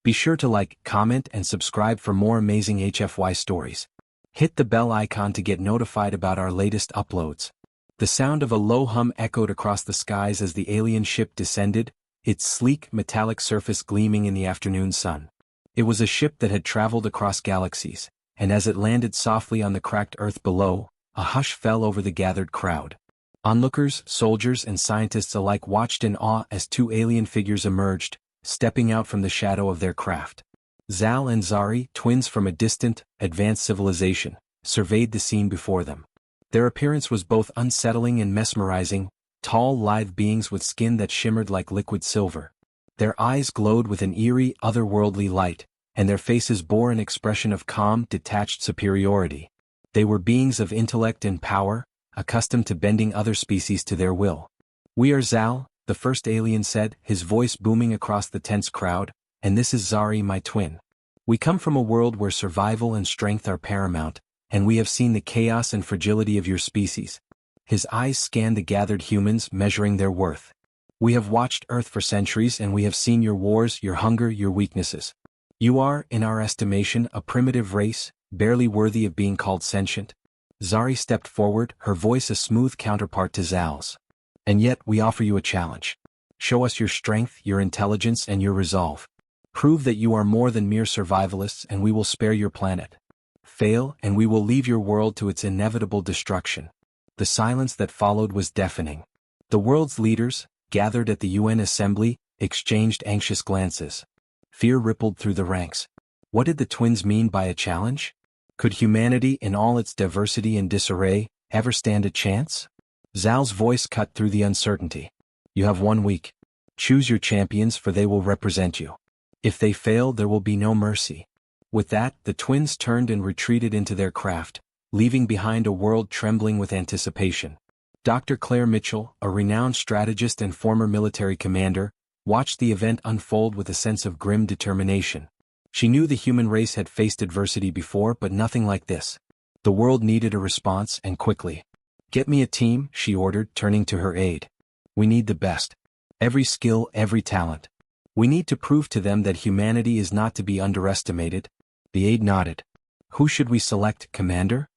Be sure to like, comment, and subscribe for more amazing HFY stories. Hit the bell icon to get notified about our latest uploads. The sound of a low hum echoed across the skies as the alien ship descended, its sleek, metallic surface gleaming in the afternoon sun. It was a ship that had traveled across galaxies, and as it landed softly on the cracked Earth below, a hush fell over the gathered crowd. Onlookers, soldiers, and scientists alike watched in awe as two alien figures emerged, stepping out from the shadow of their craft. Zal and Zari, twins from a distant, advanced civilization, surveyed the scene before them. Their appearance was both unsettling and mesmerizing, tall, lithe beings with skin that shimmered like liquid silver. Their eyes glowed with an eerie, otherworldly light, and their faces bore an expression of calm, detached superiority. They were beings of intellect and power, accustomed to bending other species to their will. "We are Zal," the first alien said, his voice booming across the tense crowd, "and this is Zari, my twin. We come from a world where survival and strength are paramount, and we have seen the chaos and fragility of your species." His eyes scanned the gathered humans, measuring their worth. "We have watched Earth for centuries, and we have seen your wars, your hunger, your weaknesses. You are, in our estimation, a primitive race, barely worthy of being called sentient." Zari stepped forward, her voice a smooth counterpart to Zal's. "And yet we offer you a challenge. Show us your strength, your intelligence, and your resolve. Prove that you are more than mere survivalists, and we will spare your planet. Fail, and we will leave your world to its inevitable destruction." The silence that followed was deafening. The world's leaders, gathered at the UN Assembly, exchanged anxious glances. Fear rippled through the ranks. What did the twins mean by a challenge? Could humanity, in all its diversity and disarray, ever stand a chance? Zal's voice cut through the uncertainty. "You have 1 week. Choose your champions, for they will represent you. If they fail, there will be no mercy." With that, the twins turned and retreated into their craft, leaving behind a world trembling with anticipation. Dr. Claire Mitchell, a renowned strategist and former military commander, watched the event unfold with a sense of grim determination. She knew the human race had faced adversity before, but nothing like this. The world needed a response, and quickly. "Get me a team," she ordered, turning to her aide. "We need the best. Every skill, every talent. We need to prove to them that humanity is not to be underestimated." The aide nodded. "Who should we select, Commander?"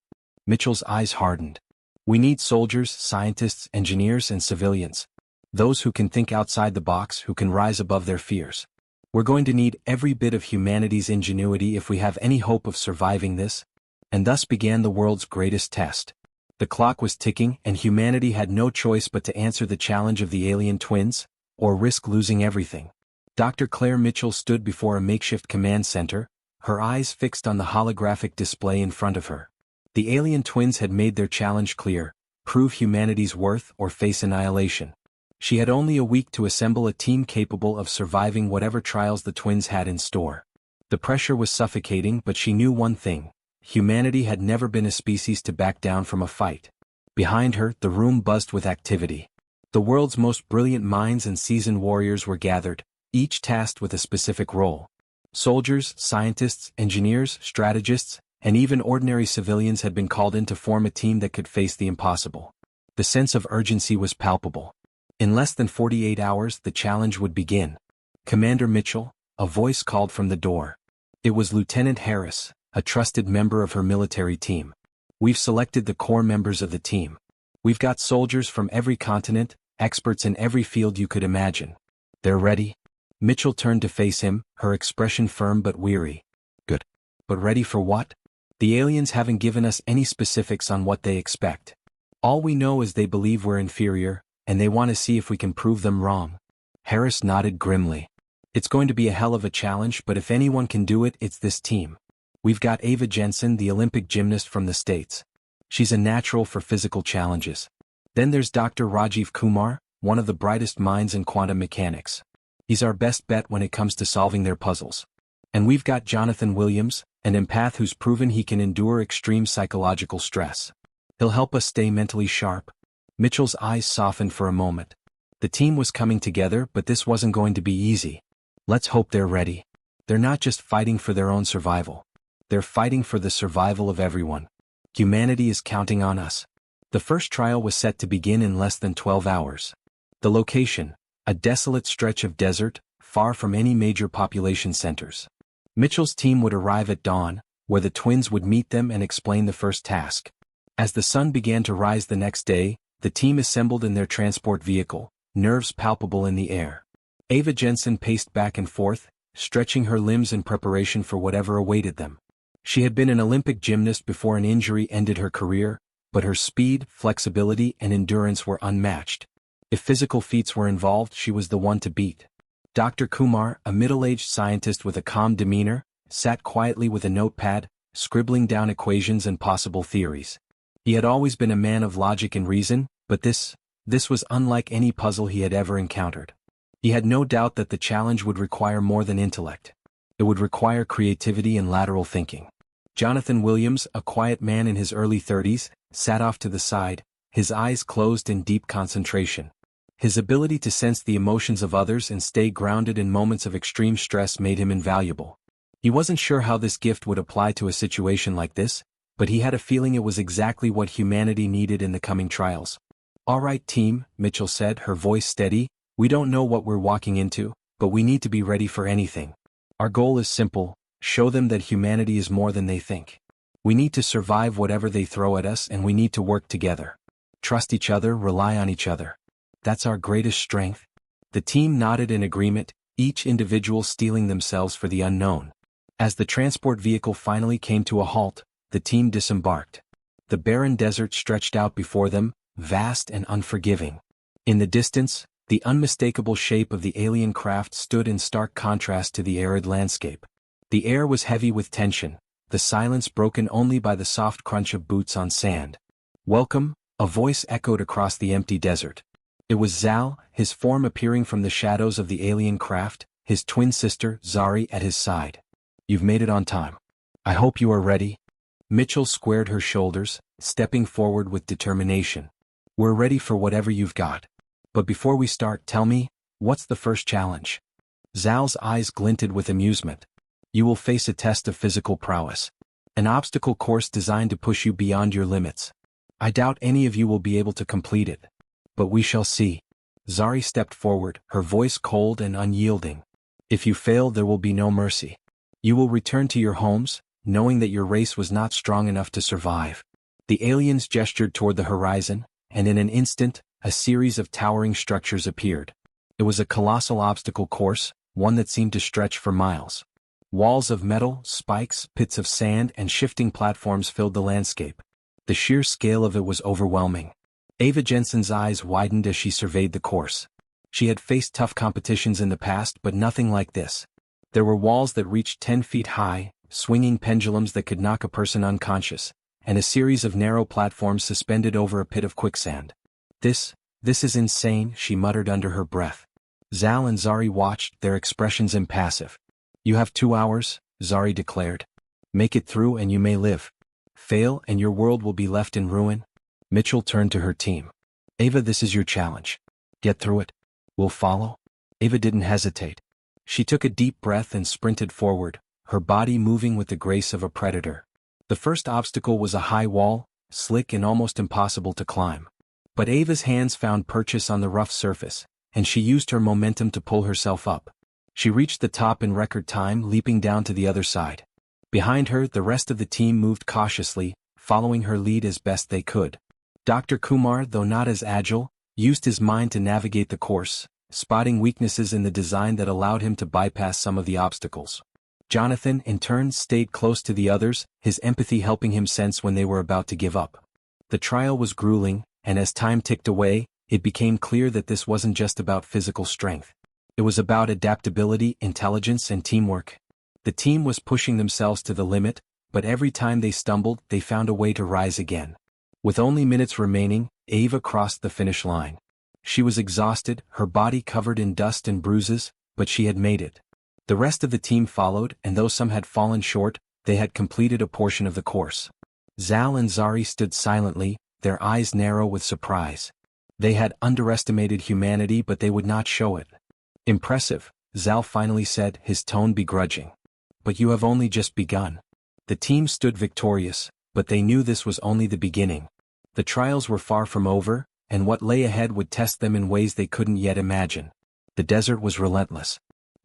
Mitchell's eyes hardened. "We need soldiers, scientists, engineers, and civilians. Those who can think outside the box, who can rise above their fears. We're going to need every bit of humanity's ingenuity if we have any hope of surviving this." And thus began the world's greatest test. The clock was ticking, and humanity had no choice but to answer the challenge of the alien twins, or risk losing everything. Dr. Claire Mitchell stood before a makeshift command center, her eyes fixed on the holographic display in front of her. The alien twins had made their challenge clear: prove humanity's worth or face annihilation. She had only a week to assemble a team capable of surviving whatever trials the twins had in store. The pressure was suffocating, but she knew one thing: humanity had never been a species to back down from a fight. Behind her, the room buzzed with activity. The world's most brilliant minds and seasoned warriors were gathered, each tasked with a specific role. Soldiers, scientists, engineers, strategists, and even ordinary civilians had been called in to form a team that could face the impossible. The sense of urgency was palpable. In less than 48 hours, the challenge would begin. "Commander Mitchell," a voice called from the door. It was Lieutenant Harris, a trusted member of her military team. "We've selected the core members of the team. We've got soldiers from every continent, experts in every field you could imagine. They're ready?" Mitchell turned to face him, her expression firm but weary. "Good. But ready for what?" "The aliens haven't given us any specifics on what they expect. All we know is they believe we're inferior, and they want to see if we can prove them wrong." Harris nodded grimly. "It's going to be a hell of a challenge, but if anyone can do it, it's this team. We've got Ava Jensen, the Olympic gymnast from the States. She's a natural for physical challenges. Then there's Dr. Rajiv Kumar, one of the brightest minds in quantum mechanics. He's our best bet when it comes to solving their puzzles. And we've got Jonathan Williams, an empath who's proven he can endure extreme psychological stress. He'll help us stay mentally sharp." Mitchell's eyes softened for a moment. The team was coming together, but this wasn't going to be easy. "Let's hope they're ready. They're not just fighting for their own survival. They're fighting for the survival of everyone. Humanity is counting on us." The first trial was set to begin in less than 12 hours. The location: a desolate stretch of desert, far from any major population centers. Mitchell's team would arrive at dawn, where the twins would meet them and explain the first task. As the sun began to rise the next day, the team assembled in their transport vehicle, nerves palpable in the air. Ava Jensen paced back and forth, stretching her limbs in preparation for whatever awaited them. She had been an Olympic gymnast before an injury ended her career, but her speed, flexibility, and endurance were unmatched. If physical feats were involved, she was the one to beat. Dr. Kumar, a middle-aged scientist with a calm demeanor, sat quietly with a notepad, scribbling down equations and possible theories. He had always been a man of logic and reason, but this was unlike any puzzle he had ever encountered. He had no doubt that the challenge would require more than intellect. It would require creativity and lateral thinking. Jonathan Williams, a quiet man in his early 30s, sat off to the side, his eyes closed in deep concentration. His ability to sense the emotions of others and stay grounded in moments of extreme stress made him invaluable. He wasn't sure how this gift would apply to a situation like this, but he had a feeling it was exactly what humanity needed in the coming trials. "All right, team," Mitchell said, her voice steady, "we don't know what we're walking into, but we need to be ready for anything. Our goal is simple: show them that humanity is more than they think. We need to survive whatever they throw at us, and we need to work together. Trust each other, rely on each other. That's our greatest strength." The team nodded in agreement, each individual steeling themselves for the unknown. As the transport vehicle finally came to a halt, the team disembarked. The barren desert stretched out before them, vast and unforgiving. In the distance, the unmistakable shape of the alien craft stood in stark contrast to the arid landscape. The air was heavy with tension, the silence broken only by the soft crunch of boots on sand. "Welcome," a voice echoed across the empty desert. It was Zal, his form appearing from the shadows of the alien craft, his twin sister, Zari, at his side. "You've made it on time. I hope you are ready." Mitchell squared her shoulders, stepping forward with determination. "We're ready for whatever you've got. But before we start, tell me, what's the first challenge?" Zal's eyes glinted with amusement. "You will face a test of physical prowess. An obstacle course designed to push you beyond your limits. I doubt any of you will be able to complete it. But we shall see." Zari stepped forward, her voice cold and unyielding. "If you fail, there will be no mercy. You will return to your homes, knowing that your race was not strong enough to survive." The aliens gestured toward the horizon, and in an instant, a series of towering structures appeared. It was a colossal obstacle course, one that seemed to stretch for miles. Walls of metal, spikes, pits of sand, and shifting platforms filled the landscape. The sheer scale of it was overwhelming. Ava Jensen's eyes widened as she surveyed the course. She had faced tough competitions in the past, but nothing like this. There were walls that reached 10 feet high, swinging pendulums that could knock a person unconscious, and a series of narrow platforms suspended over a pit of quicksand. This is insane," she muttered under her breath. Zal and Zari watched, their expressions impassive. "You have 2 hours, Zari declared. "Make it through and you may live. Fail and your world will be left in ruin." Mitchell turned to her team. "Ava, this is your challenge. Get through it. We'll follow." Ava didn't hesitate. She took a deep breath and sprinted forward, her body moving with the grace of a predator. The first obstacle was a high wall, slick and almost impossible to climb. But Ava's hands found purchase on the rough surface, and she used her momentum to pull herself up. She reached the top in record time, leaping down to the other side. Behind her, the rest of the team moved cautiously, following her lead as best they could. Dr. Kumar, though not as agile, used his mind to navigate the course, spotting weaknesses in the design that allowed him to bypass some of the obstacles. Jonathan, in turn, stayed close to the others, his empathy helping him sense when they were about to give up. The trial was grueling, and as time ticked away, it became clear that this wasn't just about physical strength. It was about adaptability, intelligence, and teamwork. The team was pushing themselves to the limit, but every time they stumbled, they found a way to rise again. With only minutes remaining, Ava crossed the finish line. She was exhausted, her body covered in dust and bruises, but she had made it. The rest of the team followed, and though some had fallen short, they had completed a portion of the course. Zal and Zari stood silently, their eyes narrow with surprise. They had underestimated humanity, but they would not show it. "Impressive," Zal finally said, his tone begrudging. "But you have only just begun." The team stood victorious, but they knew this was only the beginning. The trials were far from over, and what lay ahead would test them in ways they couldn't yet imagine. The desert was relentless.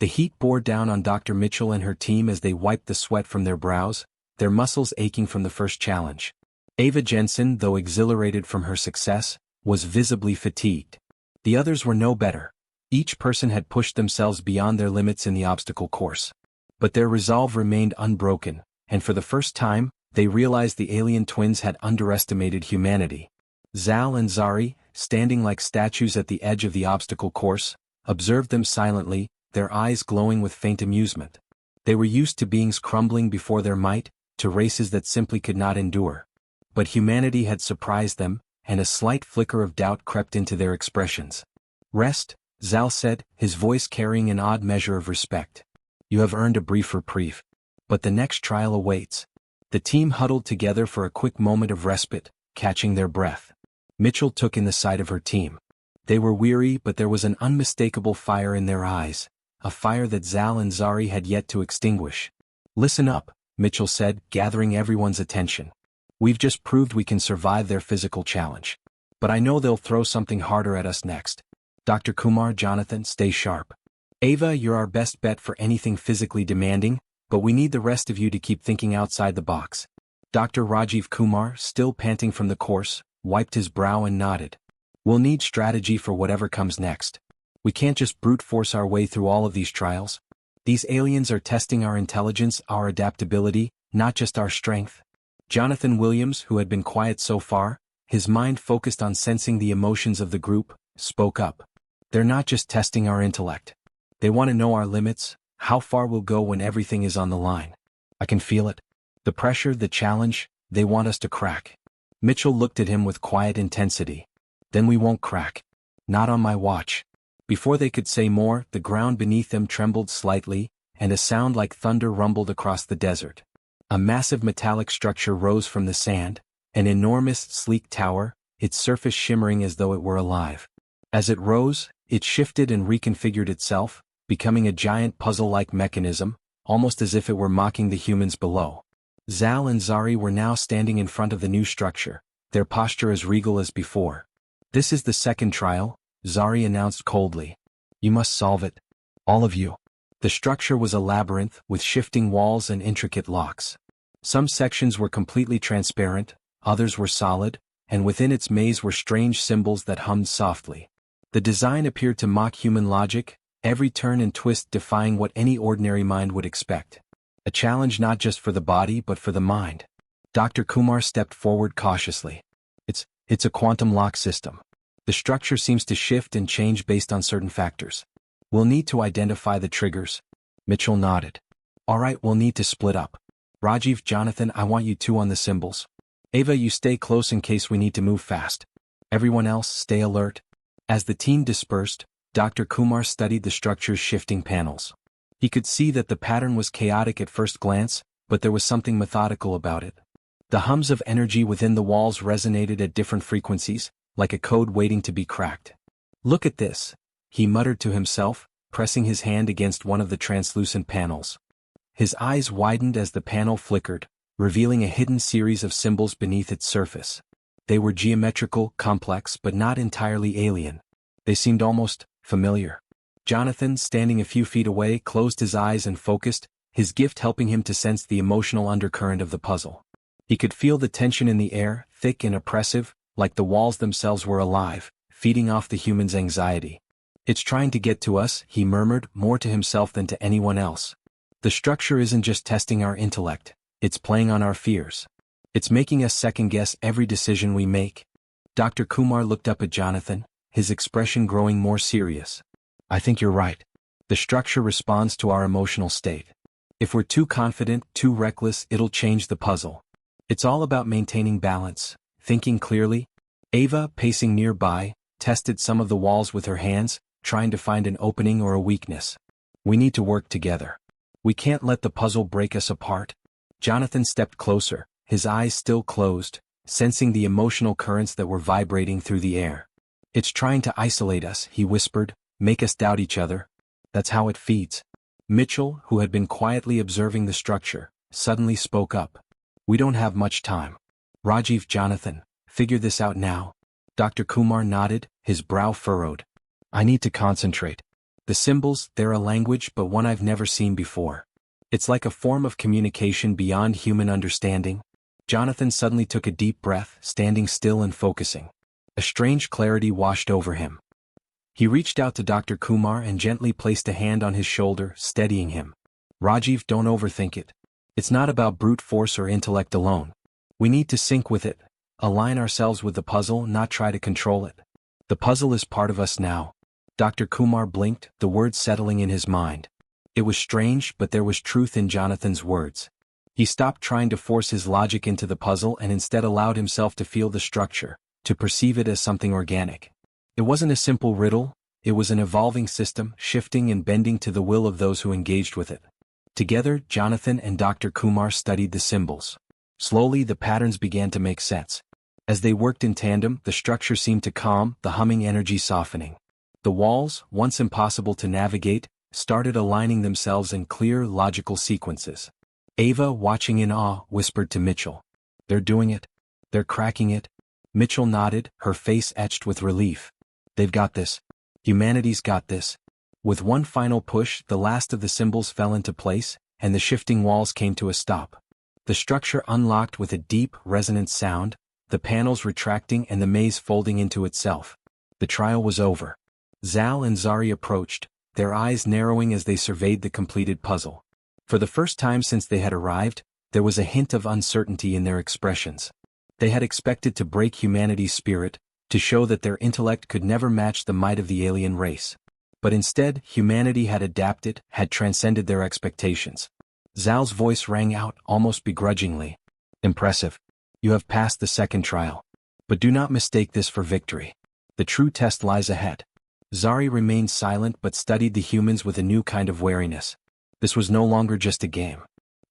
The heat bore down on Dr. Mitchell and her team as they wiped the sweat from their brows, their muscles aching from the first challenge. Ava Jensen, though exhilarated from her success, was visibly fatigued. The others were no better. Each person had pushed themselves beyond their limits in the obstacle course. But their resolve remained unbroken, and for the first time, they realized the alien twins had underestimated humanity. Zal and Zari, standing like statues at the edge of the obstacle course, observed them silently, their eyes glowing with faint amusement. They were used to beings crumbling before their might, to races that simply could not endure. But humanity had surprised them, and a slight flicker of doubt crept into their expressions. "Rest," Zal said, his voice carrying an odd measure of respect. "You have earned a brief reprieve. But the next trial awaits." The team huddled together for a quick moment of respite, catching their breath. Mitchell took in the sight of her team. They were weary, but there was an unmistakable fire in their eyes, a fire that Zal and Zari had yet to extinguish. "Listen up," Mitchell said, gathering everyone's attention. "We've just proved we can survive their physical challenge. But I know they'll throw something harder at us next. Dr. Kumar, Jonathan, stay sharp. Ava, you're our best bet for anything physically demanding, but we need the rest of you to keep thinking outside the box." Dr. Rajiv Kumar, still panting from the course, wiped his brow and nodded. "We'll need strategy for whatever comes next. We can't just brute force our way through all of these trials. These aliens are testing our intelligence, our adaptability, not just our strength." Jonathan Williams, who had been quiet so far, his mind focused on sensing the emotions of the group, spoke up. "They're not just testing our intellect. They want to know our limits, how far we'll go when everything is on the line. I can feel it. The pressure, the challenge, they want us to crack." Mitchell looked at him with quiet intensity. "Then we won't crack. Not on my watch." Before they could say more, the ground beneath them trembled slightly, and a sound like thunder rumbled across the desert. A massive metallic structure rose from the sand, an enormous, sleek tower, its surface shimmering as though it were alive. As it rose, it shifted and reconfigured itself, becoming a giant puzzle-like mechanism, almost as if it were mocking the humans below. Zal and Zari were now standing in front of the new structure, their posture as regal as before. "This is the second trial," Zari announced coldly. "You must solve it. All of you." The structure was a labyrinth, with shifting walls and intricate locks. Some sections were completely transparent, others were solid, and within its maze were strange symbols that hummed softly. The design appeared to mock human logic, every turn and twist defying what any ordinary mind would expect. A challenge not just for the body but for the mind. Dr. Kumar stepped forward cautiously. It's a quantum lock system. The structure seems to shift and change based on certain factors. We'll need to identify the triggers." Mitchell nodded. "All right, we'll need to split up. Rajiv, Jonathan, I want you two on the symbols. Ava, you stay close in case we need to move fast. Everyone else, stay alert." As the team dispersed, Dr. Kumar studied the structure's shifting panels. He could see that the pattern was chaotic at first glance, but there was something methodical about it. The hums of energy within the walls resonated at different frequencies, like a code waiting to be cracked. "Look at this," he muttered to himself, pressing his hand against one of the translucent panels. His eyes widened as the panel flickered, revealing a hidden series of symbols beneath its surface. They were geometrical, complex, but not entirely alien. They seemed almost familiar. Jonathan, standing a few feet away, closed his eyes and focused, his gift helping him to sense the emotional undercurrent of the puzzle. He could feel the tension in the air, thick and oppressive, like the walls themselves were alive, feeding off the human's anxiety. "It's trying to get to us," he murmured, more to himself than to anyone else. "The structure isn't just testing our intellect, it's playing on our fears. It's making us second-guess every decision we make." Dr. Kumar looked up at Jonathan, his expression growing more serious. "I think you're right. The structure responds to our emotional state. If we're too confident, too reckless, it'll change the puzzle. It's all about maintaining balance, thinking clearly." Ava, pacing nearby, tested some of the walls with her hands, trying to find an opening or a weakness. "We need to work together. We can't let the puzzle break us apart." Jonathan stepped closer, his eyes still closed, sensing the emotional currents that were vibrating through the air. "It's trying to isolate us," he whispered, "make us doubt each other. That's how it feeds." Mitchell, who had been quietly observing the structure, suddenly spoke up. "We don't have much time. Rajiv, Jonathan, figure this out now." Dr. Kumar nodded, his brow furrowed. "I need to concentrate. The symbols, they're a language but one I've never seen before. It's like a form of communication beyond human understanding. Jonathan suddenly took a deep breath, standing still and focusing. A strange clarity washed over him. He reached out to Dr. Kumar and gently placed a hand on his shoulder, steadying him. Rajiv, don't overthink it. It's not about brute force or intellect alone. We need to sync with it, align ourselves with the puzzle, not try to control it. The puzzle is part of us now. Dr. Kumar blinked, the words settling in his mind. It was strange, but there was truth in Jonathan's words. He stopped trying to force his logic into the puzzle and instead allowed himself to feel the structure, to perceive it as something organic. It wasn't a simple riddle, it was an evolving system, shifting and bending to the will of those who engaged with it. Together, Jonathan and Dr. Kumar studied the symbols. Slowly, the patterns began to make sense. As they worked in tandem, the structure seemed to calm, the humming energy softening. The walls, once impossible to navigate, started aligning themselves in clear, logical sequences. Ava, watching in awe, whispered to Mitchell. They're doing it. They're cracking it. Mitchell nodded, her face etched with relief. They've got this. Humanity's got this. With one final push, the last of the symbols fell into place, and the shifting walls came to a stop. The structure unlocked with a deep, resonant sound, the panels retracting and the maze folding into itself. The trial was over. Zal and Zari approached, their eyes narrowing as they surveyed the completed puzzle. For the first time since they had arrived, there was a hint of uncertainty in their expressions. They had expected to break humanity's spirit, to show that their intellect could never match the might of the alien race. But instead, humanity had adapted, had transcended their expectations. Zal's voice rang out, almost begrudgingly. Impressive. You have passed the second trial. But do not mistake this for victory. The true test lies ahead. Zari remained silent but studied the humans with a new kind of wariness. This was no longer just a game.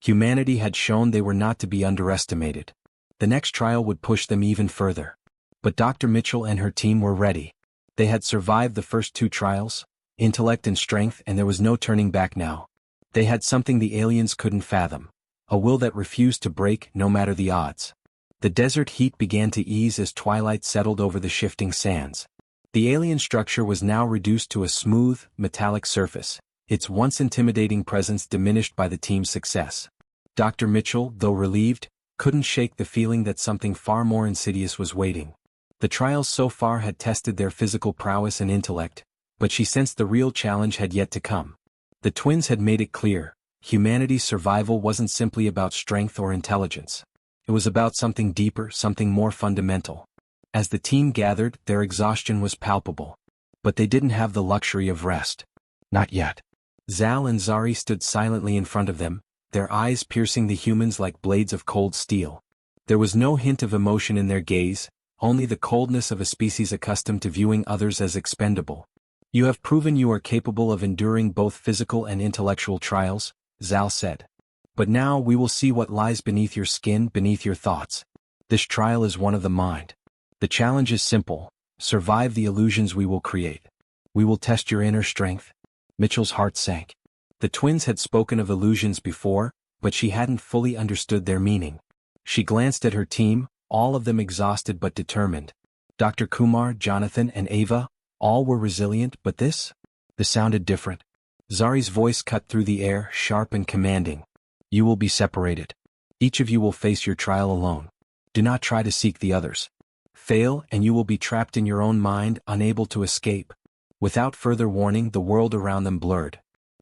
Humanity had shown they were not to be underestimated. The next trial would push them even further. But Dr. Mitchell and her team were ready. They had survived the first two trials, intellect and strength, and there was no turning back now. They had something the aliens couldn't fathom, a will that refused to break no matter the odds. The desert heat began to ease as twilight settled over the shifting sands. The alien structure was now reduced to a smooth, metallic surface, its once intimidating presence diminished by the team's success. Dr. Mitchell, though relieved, couldn't shake the feeling that something far more insidious was waiting. The trials so far had tested their physical prowess and intellect, but she sensed the real challenge had yet to come. The twins had made it clear, humanity's survival wasn't simply about strength or intelligence. It was about something deeper, something more fundamental. As the team gathered, their exhaustion was palpable. But they didn't have the luxury of rest. Not yet. Zal and Zari stood silently in front of them, their eyes piercing the humans like blades of cold steel. There was no hint of emotion in their gaze, only the coldness of a species accustomed to viewing others as expendable. You have proven you are capable of enduring both physical and intellectual trials, Zal said. But now we will see what lies beneath your skin, beneath your thoughts. This trial is one of the mind. The challenge is simple: survive the illusions we will create. We will test your inner strength. Mitchell's heart sank. The twins had spoken of illusions before, but she hadn't fully understood their meaning. She glanced at her team, all of them exhausted but determined. Dr. Kumar, Jonathan, and Ava, all were resilient, but this sounded different. Zari's voice cut through the air, sharp and commanding. You will be separated. Each of you will face your trial alone. Do not try to seek the others. Fail, and you will be trapped in your own mind, unable to escape. Without further warning, the world around them blurred.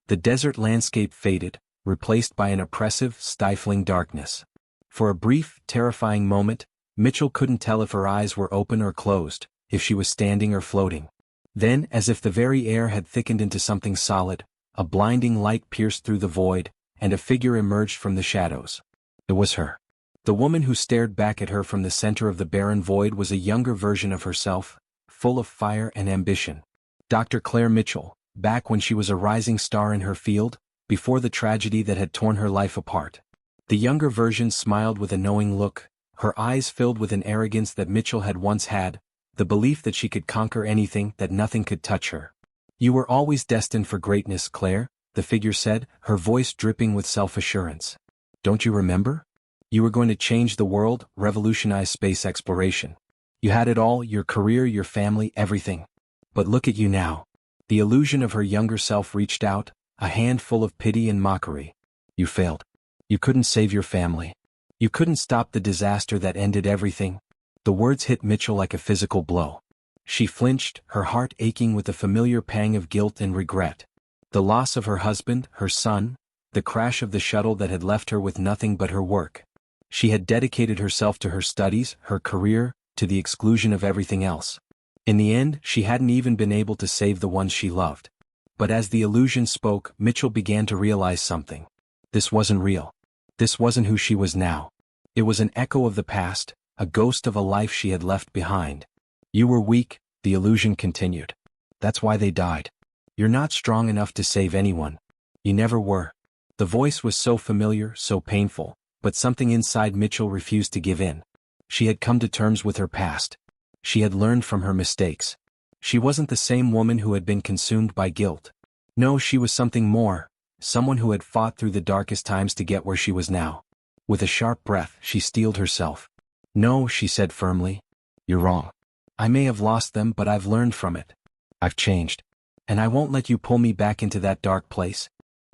The desert landscape faded, replaced by an oppressive, stifling darkness. For a brief, terrifying moment, Mitchell couldn't tell if her eyes were open or closed, if she was standing or floating. Then, as if the very air had thickened into something solid, a blinding light pierced through the void, and a figure emerged from the shadows. It was her. The woman who stared back at her from the center of the barren void was a younger version of herself, full of fire and ambition. Dr. Claire Mitchell, back when she was a rising star in her field, before the tragedy that had torn her life apart. The younger version smiled with a knowing look, her eyes filled with an arrogance that Mitchell had once had, the belief that she could conquer anything, that nothing could touch her. You were always destined for greatness, Claire, the figure said, her voice dripping with self-assurance. Don't you remember? You were going to change the world, revolutionize space exploration. You had it all, your career, your family, everything. But look at you now. The illusion of her younger self reached out, a hand full of pity and mockery. You failed. You couldn't save your family. You couldn't stop the disaster that ended everything. The words hit Mitchell like a physical blow. She flinched, her heart aching with a familiar pang of guilt and regret. The loss of her husband, her son, the crash of the shuttle that had left her with nothing but her work. She had dedicated herself to her studies, her career, to the exclusion of everything else. In the end, she hadn't even been able to save the ones she loved. But as the illusion spoke, Mitchell began to realize something. This wasn't real. This wasn't who she was now. It was an echo of the past, a ghost of a life she had left behind. You were weak, the illusion continued. That's why they died. You're not strong enough to save anyone. You never were. The voice was so familiar, so painful, but something inside Mitchell refused to give in. She had come to terms with her past. She had learned from her mistakes. She wasn't the same woman who had been consumed by guilt. No, she was something more, someone who had fought through the darkest times to get where she was now. With a sharp breath, she steeled herself. No, she said firmly. You're wrong. I may have lost them, but I've learned from it. I've changed. And I won't let you pull me back into that dark place.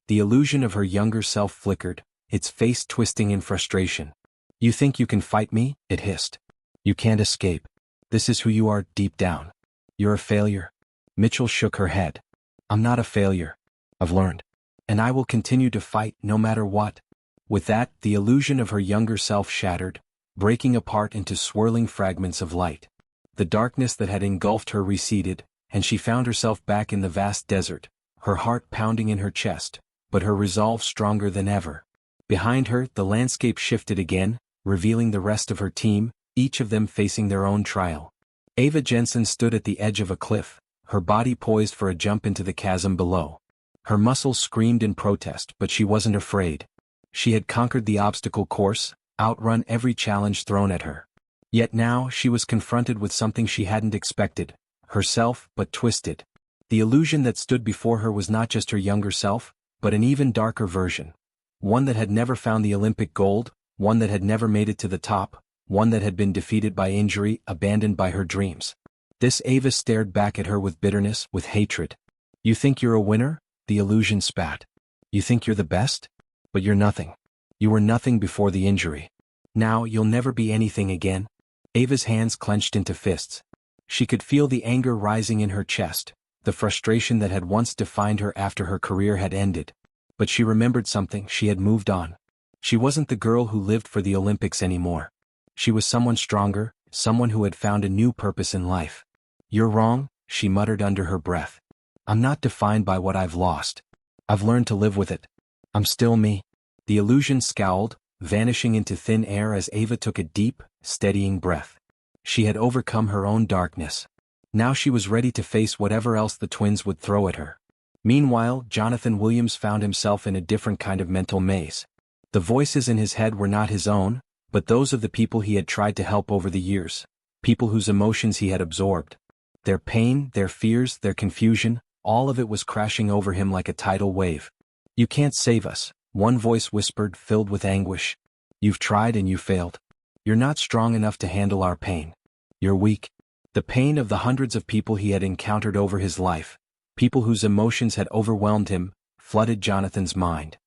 The illusion of her younger self flickered, its face twisting in frustration. You think you can fight me? It hissed. You can't escape. This is who you are deep down. You're a failure. Mitchell shook her head. I'm not a failure. I've learned. And I will continue to fight no matter what. With that, the illusion of her younger self shattered, breaking apart into swirling fragments of light. The darkness that had engulfed her receded, and she found herself back in the vast desert, her heart pounding in her chest, but her resolve stronger than ever. Behind her, the landscape shifted again, revealing the rest of her team, each of them facing their own trial. Ava Jensen stood at the edge of a cliff, her body poised for a jump into the chasm below. Her muscles screamed in protest, but she wasn't afraid. She had conquered the obstacle course, outrun every challenge thrown at her. Yet now she was confronted with something she hadn't expected, herself, but twisted. The illusion that stood before her was not just her younger self, but an even darker version. One that had never found the Olympic gold, one that had never made it to the top, one that had been defeated by injury, abandoned by her dreams. This Ava stared back at her with bitterness, with hatred. You think you're a winner? The illusion spat. You think you're the best? But you're nothing. You were nothing before the injury. Now you'll never be anything again. Ava's hands clenched into fists. She could feel the anger rising in her chest, the frustration that had once defined her after her career had ended. But she remembered something. She had moved on. She wasn't the girl who lived for the Olympics anymore. She was someone stronger, someone who had found a new purpose in life. You're wrong, she muttered under her breath. I'm not defined by what I've lost. I've learned to live with it. I'm still me. The illusion scowled, vanishing into thin air as Ava took a deep, steadying breath. She had overcome her own darkness. Now she was ready to face whatever else the twins would throw at her. Meanwhile, Jonathan Williams found himself in a different kind of mental maze. The voices in his head were not his own, but those of the people he had tried to help over the years, people whose emotions he had absorbed. Their pain, their fears, their confusion, all of it was crashing over him like a tidal wave. You can't save us, one voice whispered, filled with anguish. You've tried and you failed. You're not strong enough to handle our pain. You're weak. The pain of the hundreds of people he had encountered over his life, people whose emotions had overwhelmed him, flooded Jonathan's mind.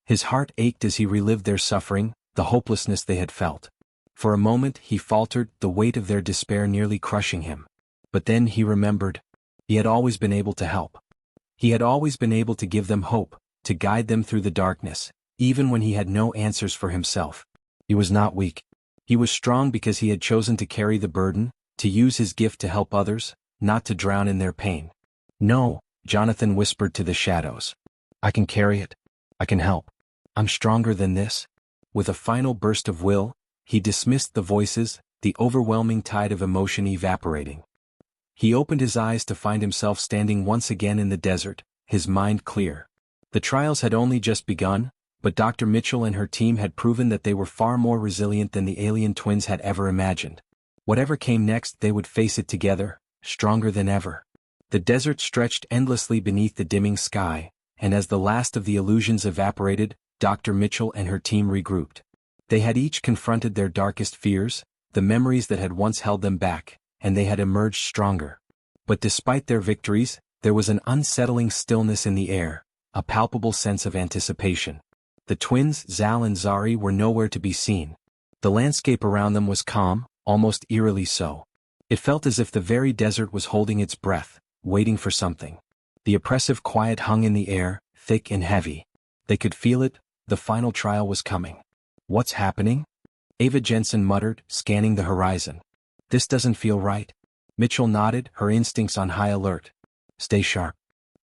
His heart ached as he relived their suffering, the hopelessness they had felt. For a moment he faltered, the weight of their despair nearly crushing him. But then he remembered. He had always been able to help. He had always been able to give them hope, to guide them through the darkness, even when he had no answers for himself. He was not weak. He was strong because he had chosen to carry the burden, to use his gift to help others, not to drown in their pain. No, Jonathan whispered to the shadows. I can carry it. I can help. I'm stronger than this. With a final burst of will, he dismissed the voices, the overwhelming tide of emotion evaporating. He opened his eyes to find himself standing once again in the desert, his mind clear. The trials had only just begun, but Dr. Mitchell and her team had proven that they were far more resilient than the alien twins had ever imagined. Whatever came next, they would face it together, stronger than ever. The desert stretched endlessly beneath the dimming sky, and as the last of the illusions evaporated, Dr. Mitchell and her team regrouped. They had each confronted their darkest fears, the memories that had once held them back, and they had emerged stronger. But despite their victories, There was an unsettling stillness in the air, a palpable sense of anticipation. The twins, Zal and Zari, were nowhere to be seen. The landscape around them was calm, almost eerily so. It felt as if the very desert was holding its breath, waiting for something. The oppressive quiet hung in the air, thick and heavy. They could feel it, the final trial was coming. What's happening? Ava Jensen muttered, scanning the horizon. This doesn't feel right. Mitchell nodded, her instincts on high alert. Stay sharp.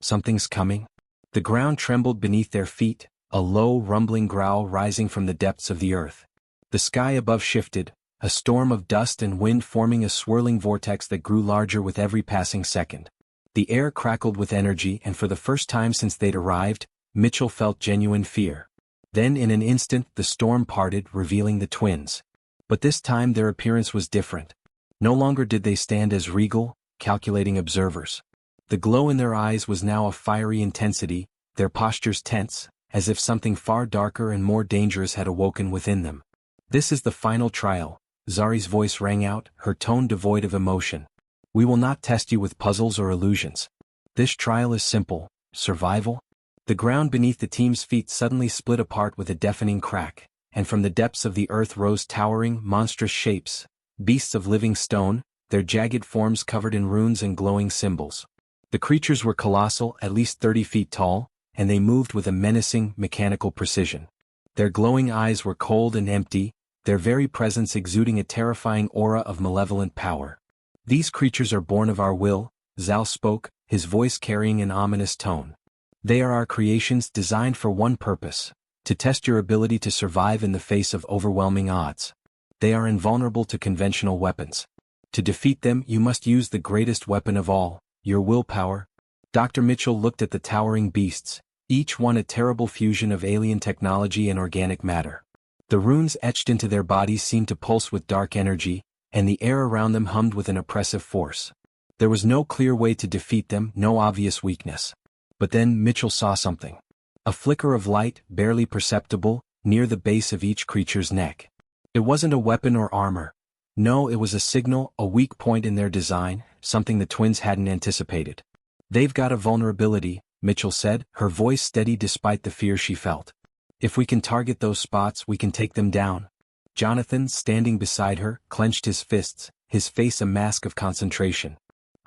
Something's coming. The ground trembled beneath their feet, a low rumbling growl rising from the depths of the earth. The sky above shifted, a storm of dust and wind forming a swirling vortex that grew larger with every passing second. The air crackled with energy, and for the first time since they'd arrived, Mitchell felt genuine fear. Then in an instant the storm parted, revealing the twins. But this time their appearance was different. No longer did they stand as regal, calculating observers. The glow in their eyes was now of fiery intensity, their postures tense, as if something far darker and more dangerous had awoken within them. This is the final trial, Zari's voice rang out, her tone devoid of emotion. We will not test you with puzzles or illusions. This trial is simple: survival. The ground beneath the team's feet suddenly split apart with a deafening crack, and from the depths of the earth rose towering, monstrous shapes, beasts of living stone, their jagged forms covered in runes and glowing symbols. The creatures were colossal, at least 30 feet tall, and they moved with a menacing, mechanical precision. Their glowing eyes were cold and empty, their very presence exuding a terrifying aura of malevolent power. These creatures are born of our will, Zal spoke, his voice carrying an ominous tone. They are our creations, designed for one purpose: to test your ability to survive in the face of overwhelming odds. They are invulnerable to conventional weapons. To defeat them, you must use the greatest weapon of all, your willpower. Dr. Mitchell looked at the towering beasts, each one a terrible fusion of alien technology and organic matter. The runes etched into their bodies seemed to pulse with dark energy, and the air around them hummed with an oppressive force. There was no clear way to defeat them, no obvious weakness. But then Mitchell saw something. A flicker of light, barely perceptible, near the base of each creature's neck. It wasn't a weapon or armor. No, it was a signal, a weak point in their design, something the twins hadn't anticipated. They've got a vulnerability, Mitchell said, her voice steady despite the fear she felt. If we can target those spots, we can take them down. Jonathan, standing beside her, clenched his fists, his face a mask of concentration.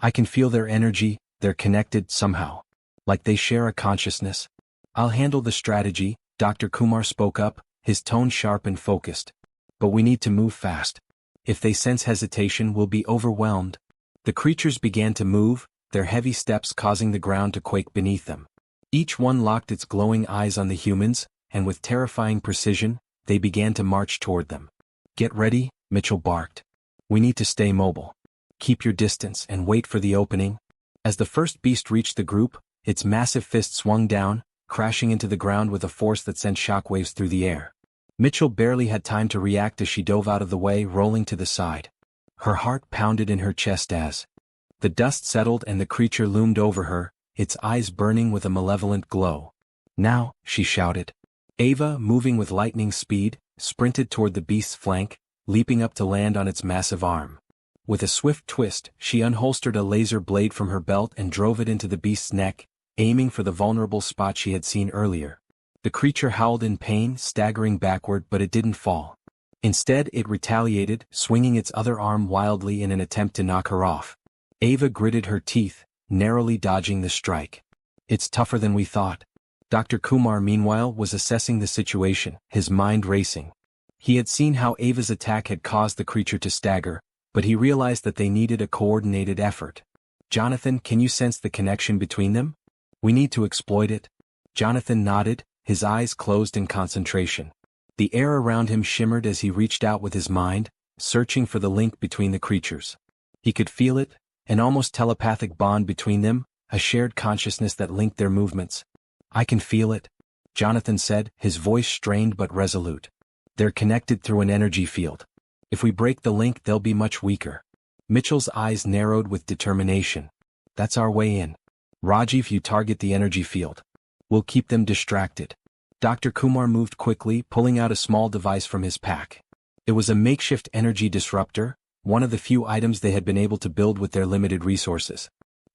I can feel their energy, they're connected somehow. Like they share a consciousness. I'll handle the strategy, Dr. Kumar spoke up, his tone sharp and focused. But we need to move fast. If they sense hesitation, we'll be overwhelmed. The creatures began to move, their heavy steps causing the ground to quake beneath them. Each one locked its glowing eyes on the humans, and with terrifying precision, they began to march toward them. Get ready, Mitchell barked. We need to stay mobile. Keep your distance and wait for the opening. As the first beast reached the group, its massive fist swung down, crashing into the ground with a force that sent shockwaves through the air. Mitchell barely had time to react as she dove out of the way, rolling to the side. Her heart pounded in her chest as the dust settled and the creature loomed over her, its eyes burning with a malevolent glow. Now, she shouted. Ava, moving with lightning speed, sprinted toward the beast's flank, leaping up to land on its massive arm. With a swift twist, she unholstered a laser blade from her belt and drove it into the beast's neck, aiming for the vulnerable spot she had seen earlier. The creature howled in pain, staggering backward, but it didn't fall. Instead, it retaliated, swinging its other arm wildly in an attempt to knock her off. Ava gritted her teeth, narrowly dodging the strike. It's tougher than we thought. Dr. Kumar, meanwhile, was assessing the situation, his mind racing. He had seen how Ava's attack had caused the creature to stagger, but he realized that they needed a coordinated effort. Jonathan, can you sense the connection between them? We need to exploit it. Jonathan nodded, his eyes closed in concentration. The air around him shimmered as he reached out with his mind, searching for the link between the creatures. He could feel it, an almost telepathic bond between them, a shared consciousness that linked their movements. I can feel it, Jonathan said, his voice strained but resolute. They're connected through an energy field. If we break the link, they'll be much weaker. Mitchell's eyes narrowed with determination. That's our way in. Rajiv, you target the energy field. We'll keep them distracted. Dr. Kumar moved quickly, pulling out a small device from his pack. It was a makeshift energy disruptor, one of the few items they had been able to build with their limited resources.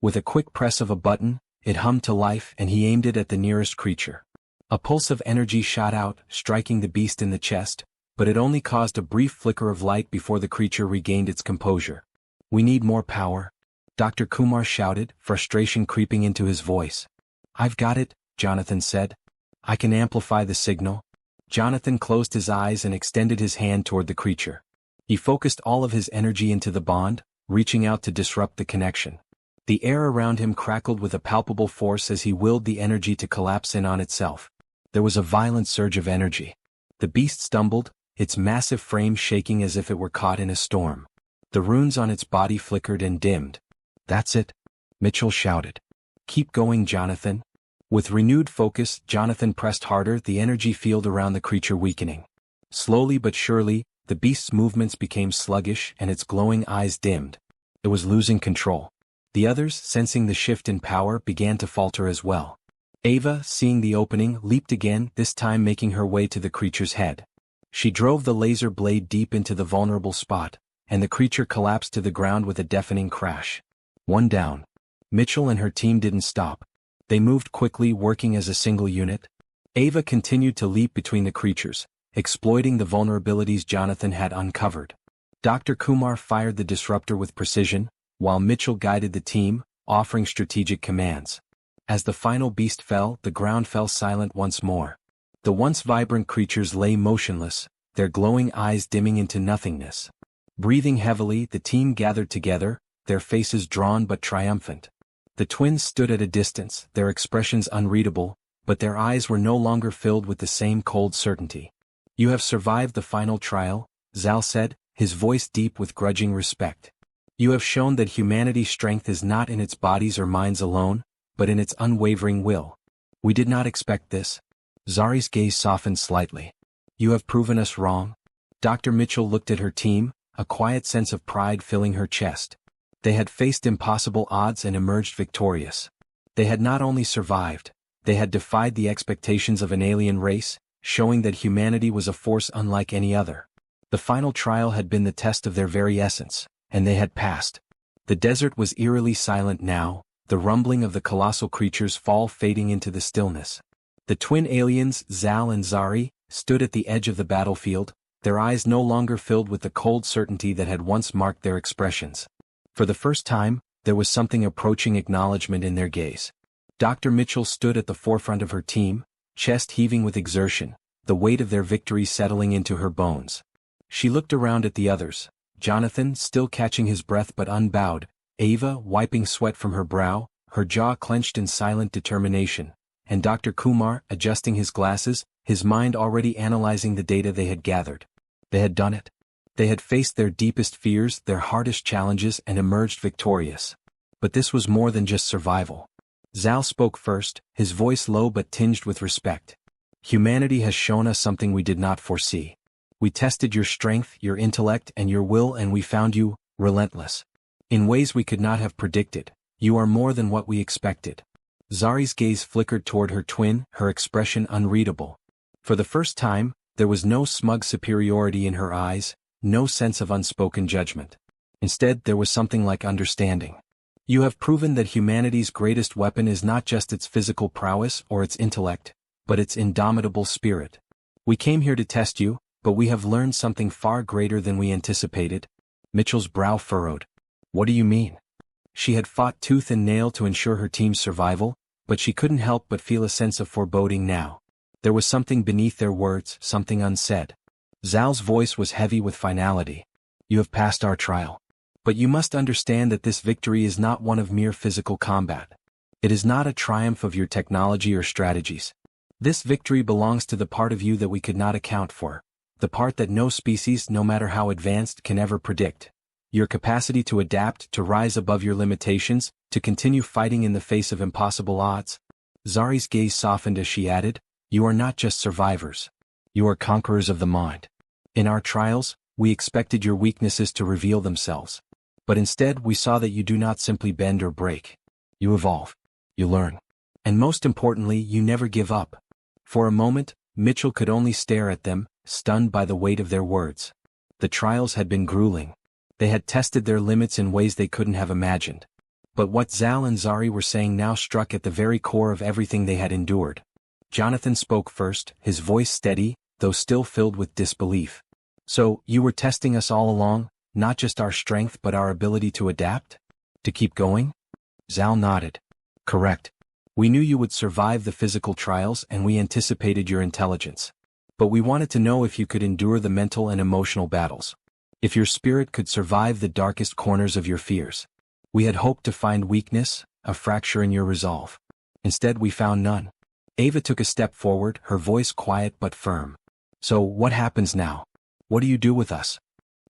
With a quick press of a button, it hummed to life and he aimed it at the nearest creature. A pulse of energy shot out, striking the beast in the chest, but it only caused a brief flicker of light before the creature regained its composure. "We need more power," Dr. Kumar shouted, frustration creeping into his voice. "I've got it," Jonathan said. "I can amplify the signal." Jonathan closed his eyes and extended his hand toward the creature. He focused all of his energy into the bond, reaching out to disrupt the connection. The air around him crackled with a palpable force as he willed the energy to collapse in on itself. There was a violent surge of energy. The beast stumbled, its massive frame shaking as if it were caught in a storm. The runes on its body flickered and dimmed. "That's it," Mitchell shouted. "Keep going, Jonathan." With renewed focus, Jonathan pressed harder, the energy field around the creature weakening. Slowly but surely, the beast's movements became sluggish and its glowing eyes dimmed. It was losing control. The others, sensing the shift in power, began to falter as well. Ava, seeing the opening, leaped again, this time making her way to the creature's head. She drove the laser blade deep into the vulnerable spot, and the creature collapsed to the ground with a deafening crash. One down. Mitchell and her team didn't stop. They moved quickly, working as a single unit. Ava continued to leap between the creatures, exploiting the vulnerabilities Jonathan had uncovered. Dr. Kumar fired the disruptor with precision, while Mitchell guided the team, offering strategic commands. As the final beast fell, the ground fell silent once more. The once vibrant creatures lay motionless, their glowing eyes dimming into nothingness. Breathing heavily, the team gathered together, their faces drawn but triumphant. The twins stood at a distance, their expressions unreadable, but their eyes were no longer filled with the same cold certainty. "You have survived the final trial," Zal said, his voice deep with grudging respect. "You have shown that humanity's strength is not in its bodies or minds alone, but in its unwavering will. We did not expect this." Zari's gaze softened slightly. "You have proven us wrong." Dr. Mitchell looked at her team, a quiet sense of pride filling her chest. They had faced impossible odds and emerged victorious. They had not only survived, they had defied the expectations of an alien race, showing that humanity was a force unlike any other. The final trial had been the test of their very essence, and they had passed. The desert was eerily silent now, the rumbling of the colossal creature's fall fading into the stillness. The twin aliens, Zal and Zari, stood at the edge of the battlefield, their eyes no longer filled with the cold certainty that had once marked their expressions. For the first time, there was something approaching acknowledgement in their gaze. Dr. Mitchell stood at the forefront of her team, chest heaving with exertion, the weight of their victory settling into her bones. She looked around at the others, Jonathan still catching his breath but unbowed, Ava wiping sweat from her brow, her jaw clenched in silent determination, and Dr. Kumar adjusting his glasses, his mind already analyzing the data they had gathered. They had done it. They had faced their deepest fears, their hardest challenges, and emerged victorious. But this was more than just survival. Zal spoke first, his voice low but tinged with respect. "Humanity has shown us something we did not foresee. We tested your strength, your intellect, and your will, and we found you relentless. In ways we could not have predicted. You are more than what we expected." Zari's gaze flickered toward her twin, her expression unreadable. For the first time, there was no smug superiority in her eyes, no sense of unspoken judgment. Instead, there was something like understanding. "You have proven that humanity's greatest weapon is not just its physical prowess or its intellect, but its indomitable spirit. We came here to test you, but we have learned something far greater than we anticipated." Mitchell's brow furrowed. "What do you mean?" She had fought tooth and nail to ensure her team's survival, but she couldn't help but feel a sense of foreboding now. There was something beneath their words, something unsaid. Zal's voice was heavy with finality. "You have passed our trial. But you must understand that this victory is not one of mere physical combat. It is not a triumph of your technology or strategies. This victory belongs to the part of you that we could not account for, the part that no species, no matter how advanced, can ever predict. Your capacity to adapt, to rise above your limitations, to continue fighting in the face of impossible odds." Zari's gaze softened as she added, "You are not just survivors. You are conquerors of the mind. In our trials, we expected your weaknesses to reveal themselves. But instead we saw that you do not simply bend or break. You evolve. You learn. And most importantly, you never give up." For a moment, Mitchell could only stare at them, stunned by the weight of their words. The trials had been grueling. They had tested their limits in ways they couldn't have imagined. But what Zal and Zari were saying now struck at the very core of everything they had endured. Jonathan spoke first, his voice steady, though still filled with disbelief. "So, you were testing us all along, not just our strength but our ability to adapt? To keep going?" Zal nodded. "Correct. We knew you would survive the physical trials and we anticipated your intelligence. But we wanted to know if you could endure the mental and emotional battles. If your spirit could survive the darkest corners of your fears. We had hoped to find weakness, a fracture in your resolve. Instead we found none." Ava took a step forward, her voice quiet but firm. "So, what happens now? What do you do with us?"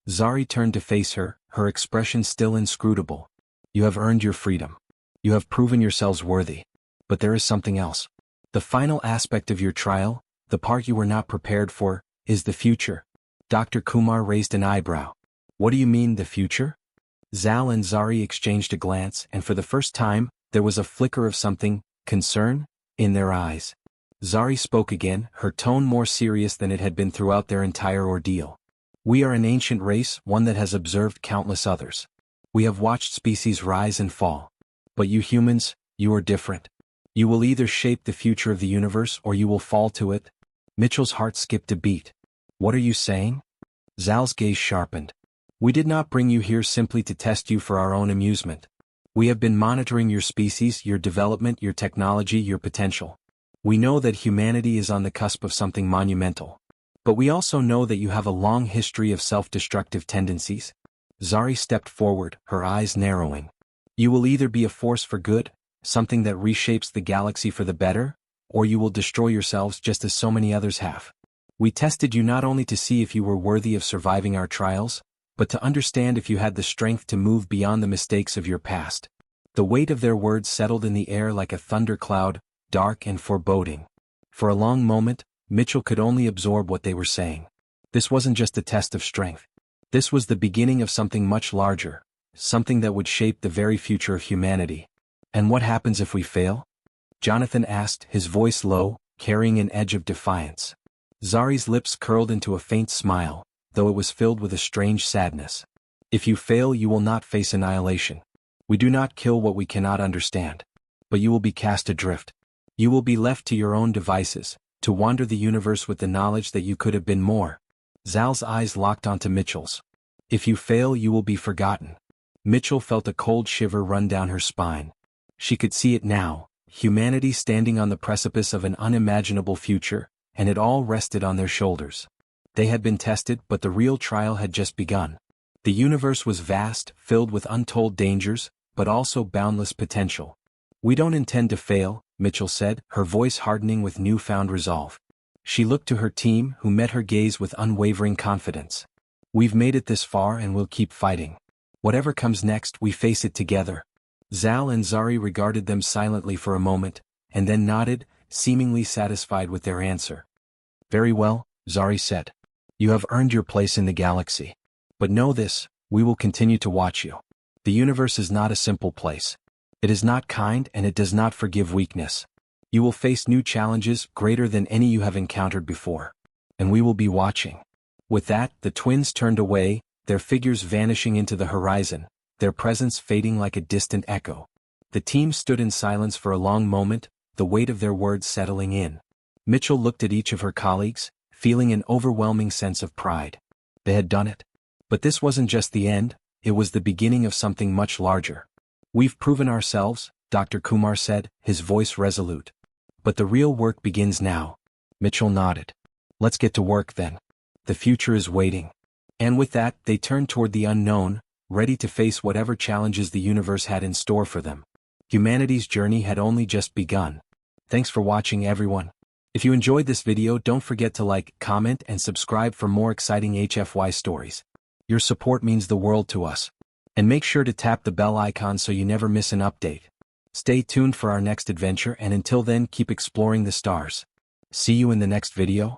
Zari turned to face her, her expression still inscrutable. "You have earned your freedom. You have proven yourselves worthy. But there is something else. The final aspect of your trial, the part you were not prepared for, is the future." Dr. Kumar raised an eyebrow. "What do you mean, the future?" Zal and Zari exchanged a glance, and for the first time, there was a flicker of something, concern, in their eyes. Zari spoke again, her tone more serious than it had been throughout their entire ordeal. "We are an ancient race, one that has observed countless others. We have watched species rise and fall. But you humans, you are different. You will either shape the future of the universe or you will fall to it." Mitchell's heart skipped a beat. "What are you saying?" Zal's gaze sharpened. "We did not bring you here simply to test you for our own amusement. We have been monitoring your species, your development, your technology, your potential. We know that humanity is on the cusp of something monumental. But we also know that you have a long history of self-destructive tendencies." Zari stepped forward, her eyes narrowing. "You will either be a force for good, something that reshapes the galaxy for the better, or you will destroy yourselves just as so many others have. We tested you not only to see if you were worthy of surviving our trials, but to understand if you had the strength to move beyond the mistakes of your past." The weight of their words settled in the air like a thundercloud, dark and foreboding. For a long moment, Mitchell could only absorb what they were saying. This wasn't just a test of strength. This was the beginning of something much larger, something that would shape the very future of humanity. "And what happens if we fail?" Jonathan asked, his voice low, carrying an edge of defiance. Zari's lips curled into a faint smile, though it was filled with a strange sadness. "If you fail, you will not face annihilation. We do not kill what we cannot understand. But you will be cast adrift. You will be left to your own devices, to wander the universe with the knowledge that you could have been more." Zal's eyes locked onto Mitchell's. "If you fail, you will be forgotten." Mitchell felt a cold shiver run down her spine. She could see it now, humanity standing on the precipice of an unimaginable future, and it all rested on their shoulders. They had been tested, but the real trial had just begun. The universe was vast, filled with untold dangers, but also boundless potential. "We don't intend to fail," Mitchell said, her voice hardening with newfound resolve. She looked to her team, who met her gaze with unwavering confidence. "We've made it this far and we'll keep fighting. Whatever comes next, we face it together." Zal and Zari regarded them silently for a moment, and then nodded, seemingly satisfied with their answer. "Very well," Zari said. "You have earned your place in the galaxy. But know this, we will continue to watch you. The universe is not a simple place. It is not kind and it does not forgive weakness. You will face new challenges greater than any you have encountered before. And we will be watching." With that, the twins turned away, their figures vanishing into the horizon, their presence fading like a distant echo. The team stood in silence for a long moment, the weight of their words settling in. Mitchell looked at each of her colleagues, feeling an overwhelming sense of pride. They had done it. But this wasn't just the end, it was the beginning of something much larger. "We've proven ourselves," Dr. Kumar said, his voice resolute. "But the real work begins now." Mitchell nodded. "Let's get to work then. The future is waiting." And with that, they turned toward the unknown, ready to face whatever challenges the universe had in store for them. Humanity's journey had only just begun. Thanks for watching, everyone. If you enjoyed this video, don't forget to like, comment, and subscribe for more exciting HFY stories. Your support means the world to us. And make sure to tap the bell icon so you never miss an update. Stay tuned for our next adventure, and until then, keep exploring the stars. See you in the next video.